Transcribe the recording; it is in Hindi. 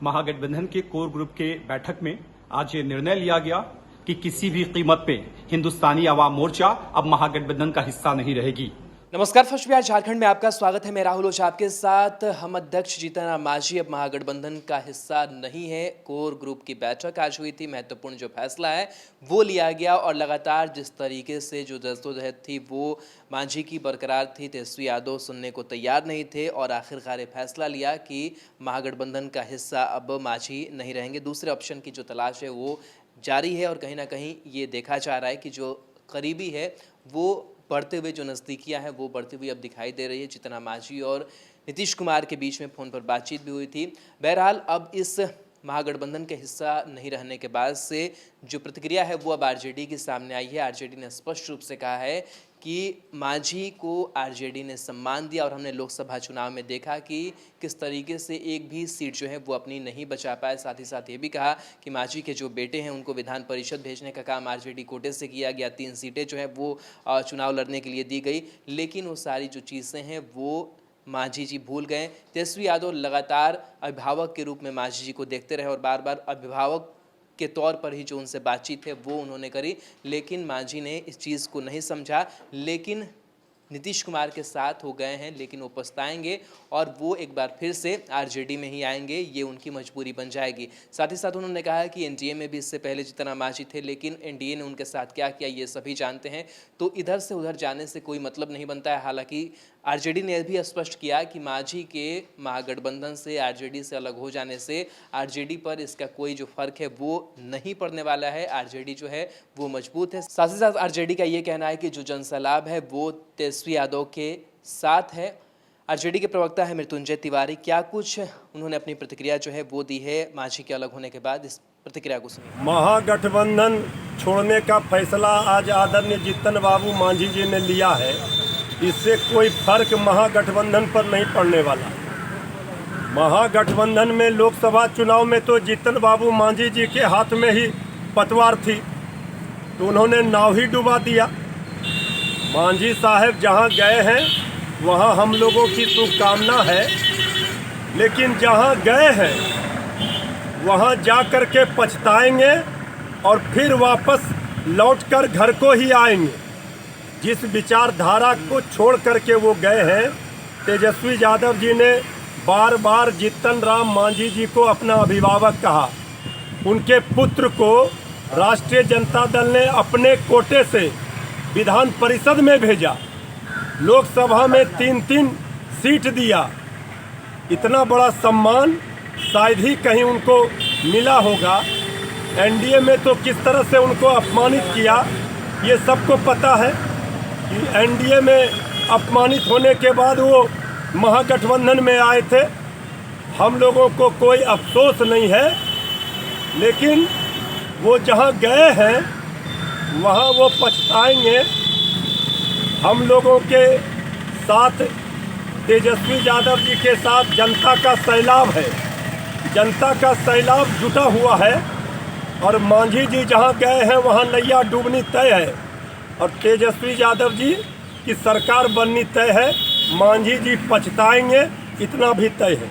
महागठबंधन के कोर ग्रुप के बैठक में आज ये निर्णय लिया गया कि किसी भी कीमत पे हिंदुस्तानी आवाम मोर्चा अब महागठबंधन का हिस्सा नहीं रहेगी। नमस्कार, फर्स्ट बिहार झारखंड में आपका स्वागत है। मैं राहुल ओझा आपके साथ। हम अध्यक्ष जीतन राम मांझी अब महागठबंधन का हिस्सा नहीं है। कोर ग्रुप की बैठक आज हुई थी। महत्वपूर्ण जो फैसला है वो लिया गया और लगातार जिस तरीके से जो जद्दोजहद थी वो मांझी की बरकरार थी, तेजस्वी यादव सुनने को तैयार नहीं थे और आखिरकार ये फैसला लिया कि महागठबंधन का हिस्सा अब मांझी नहीं रहेंगे। दूसरे ऑप्शन की जो तलाश है वो जारी है और कहीं ना कहीं ये देखा जा रहा है कि जो करीबी है वो बढ़ते हुए जो नज़दीकियां हैं वो बढ़ती हुई अब दिखाई दे रही है। जीतन राम मांझी और नीतीश कुमार के बीच में फ़ोन पर बातचीत भी हुई थी। बहरहाल अब इस महागठबंधन के हिस्सा नहीं रहने के बाद से जो प्रतिक्रिया है वो अब आरजेडी के सामने आई है। आरजेडी ने स्पष्ट रूप से कहा है कि मांझी को आरजेडी ने सम्मान दिया और हमने लोकसभा चुनाव में देखा कि किस तरीके से एक भी सीट जो है वो अपनी नहीं बचा पाए। साथ ही साथ ये भी कहा कि मांझी के जो बेटे हैं उनको विधान परिषद भेजने का काम आरजेडी कोटे से किया गया। 3 सीटें जो है वो चुनाव लड़ने के लिए दी गई, लेकिन वो सारी जो चीज़ें हैं वो मांझी जी भूल गए। तेजस्वी यादव लगातार अभिभावक के रूप में मांझी जी को देखते रहे और बार बार अभिभावक के तौर पर ही जो उनसे बातचीत है वो उन्होंने करी, लेकिन मांझी ने इस चीज़ को नहीं समझा। लेकिन नीतीश कुमार के साथ हो गए हैं, लेकिन वो पछताएंगे और वो एक बार फिर से आरजेडी में ही आएंगे, ये उनकी मजबूरी बन जाएगी। साथ ही साथ उन्होंने कहा कि एनडीए में भी इससे पहले जीतन राम मांझी थे, लेकिन एनडीए ने उनके साथ क्या किया ये सभी जानते हैं। तो इधर से उधर जाने से कोई मतलब नहीं बनता है। हालांकि आरजेडी ने भी स्पष्ट किया कि मांझी के महागठबंधन से, आरजेडी से अलग हो जाने से आरजेडी पर इसका कोई जो फर्क है वो नहीं पड़ने वाला है। आरजेडी जो है वो मजबूत है। साथ ही साथ आरजेडी का ये कहना है कि जो जनसैलाब है वो तेजस्वी यादव के साथ है। आरजेडी के प्रवक्ता है मृत्युंजय तिवारी, क्या कुछ उन्होंने अपनी प्रतिक्रिया जो है वो दी है मांझी के अलग होने के बाद। इस प्रतिक्रिया को सुनिए। महागठबंधन छोड़ने का फैसला आज आदरणीय जीतन बाबू मांझी जी ने लिया है। इससे कोई फर्क महागठबंधन पर नहीं पड़ने वाला। महागठबंधन में लोकसभा चुनाव में तो जीतन बाबू मांझी जी के हाथ में ही पतवार थी, तो उन्होंने नाव ही डुबा दिया। मांझी साहब जहां गए हैं वहां हम लोगों की शुभकामना है, लेकिन जहां गए हैं वहां जा कर के पछताएंगे और फिर वापस लौटकर घर को ही आएंगे। जिस विचारधारा को छोड़ करके वो गए हैं, तेजस्वी यादव जी ने बार बार जीतन राम मांझी जी को अपना अभिभावक कहा। उनके पुत्र को राष्ट्रीय जनता दल ने अपने कोटे से विधान परिषद में भेजा, लोकसभा में 3-3 सीट दिया। इतना बड़ा सम्मान शायद ही कहीं उनको मिला होगा। एनडीए में तो किस तरह से उनको अपमानित किया ये सबको पता है कि एनडीए में अपमानित होने के बाद वो महागठबंधन में आए थे। हम लोगों को कोई अफसोस नहीं है, लेकिन वो जहां गए हैं वहां वो पछताएंगे। हम लोगों के साथ तेजस्वी यादव जी के साथ जनता का सैलाब है, जनता का सैलाब जुटा हुआ है और मांझी जी जहां गए हैं वहां नैया डूबनी तय है और तेजस्वी यादव जी की सरकार बननी तय है। मांझी जी पछताएंगे, इतना भी तय है।